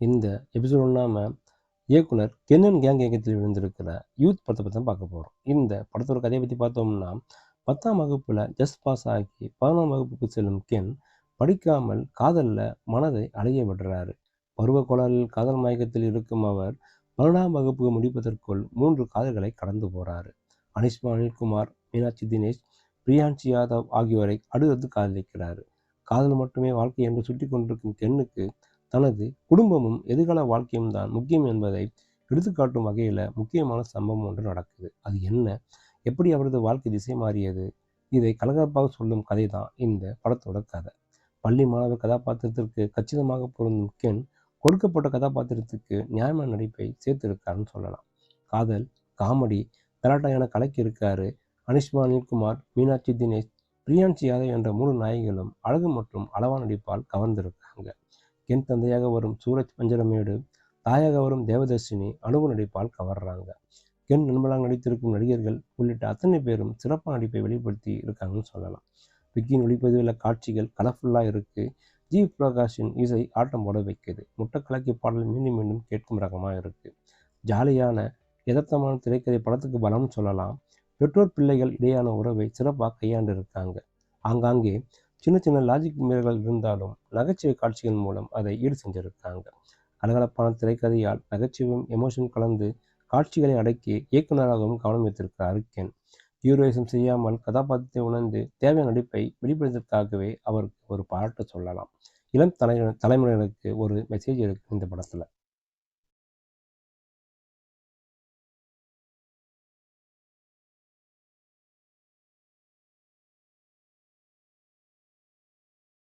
இந்த எபிசோடு நாம இயக்குனர் கென்னன் கேங் இயக்கத்தில் விழுந்திருக்கிற யூத் படத்தை பற்றி தான் பார்க்க போகிறோம். இந்த படத்தோட கதையை பற்றி பார்த்தோம்னா, 10ஆம் வகுப்பில் ஜஸ்ட் பாஸ் ஆகி 11ஆம் வகுப்புக்கு செல்லும் கென் படிக்காமல் காதலில் மனதை அலைய விடுறாரு. பருவ கோளாறில் காதல் மயக்கத்தில் இருக்கும் அவர் 12ஆம் வகுப்பு முடிப்பதற்குள் 3 காதல்களை கடந்து போகிறாரு. அனிஷ்மா அனில்குமார், மீனாட்சி தினேஷ், பிரியான்சி யாதவ் ஆகியோரை அடுத்தடுத்து காதலிக்கிறாரு. காதல் மட்டுமே வாழ்க்கை என்று சுட்டி கொண்டிருக்கும் கென்னுக்கு தனது குடும்பமும் எதிர்கால வாழ்க்கையும் தான் முக்கியம் என்பதை எடுத்துக்காட்டும் வகையில் முக்கியமான சம்பவம் ஒன்று நடக்குது. அது என்ன, எப்படி அவரது வாழ்க்கை திசை மாறியது, இதை கலகலப்பாக சொல்லும் கதை தான் இந்த படத்தோட கதை. பள்ளி மாணவ கதாபாத்திரத்திற்கு கச்சிதமாக பொருந்தும் கென் கொடுக்கப்பட்ட கதாபாத்திரத்துக்கு நியாயமான நடிப்பை சேர்த்திருக்காருன்னு சொல்லலாம். காதல், காமெடி, கலாட்டா என கலக்கி இருக்காரு. அனிஷ்மா அனில்குமார், மீனாட்சி தினேஷ், பிரியான்சி யாதவ் என்ற 3 நாயகிகளும் அழகு மற்றும் அளவான நடிப்பால் கவர்ந்திருக்காங்க. கென் தந்தையாக வரும் சூரஜ் பஞ்சரமேடு, தாயாக வரும் தேவதர்ஷினி அனுபவ நடிப்பால் கவர்றாங்க. கென் நண்பனாக நடித்திருக்கும் நடிகர்கள் உள்ளிட்ட அத்தனை பேரும் சிறப்பான நடிப்பை வெளிப்படுத்தி இருக்காங்கன்னு சொல்லலாம். விக்கின் ஒளிப்பதிவில் காட்சிகள் கலர்ஃபுல்லாக இருக்கு. ஜி பிரகாஷின் இசை ஆட்டம் போட வைக்குது. முட்டக்கலக்கி பாடல் மீண்டும் மீண்டும் கேட்கும் ரகமாக இருக்கு. ஜாலியான யதார்த்தமான திரைக்கதை படத்துக்கு பலம்னு சொல்லலாம். பெற்றோர் பிள்ளைகள் இடையான உறவை சிறப்பாக கையாண்டு இருக்காங்க. ஆங்காங்கே சின்ன சின்ன லாஜிக் மீறல்கள் இருந்தாலும் நகைச்சுவை காட்சிகள் மூலம் அதை ஈடு செஞ்சிருக்காங்க. கலகலப்பான திரைக்கதையால் நகைச்சுவையும் எமோஷன் கலந்து காட்சிகளை அடக்கி இயக்குநராகவும் கவனம் வைத்திருக்கிறார் கென். ஹீரோயிசம் செய்யாமல் கதாபாத்திரத்தை உணர்ந்து தேவையான நடிப்பை வெளிப்படுத்துவதற்காகவே அவருக்கு ஒரு பாராட்டு சொல்லலாம். இளம் தலைமுறையினருக்கு ஒரு மெசேஜ் இருக்கு இந்த படத்துல.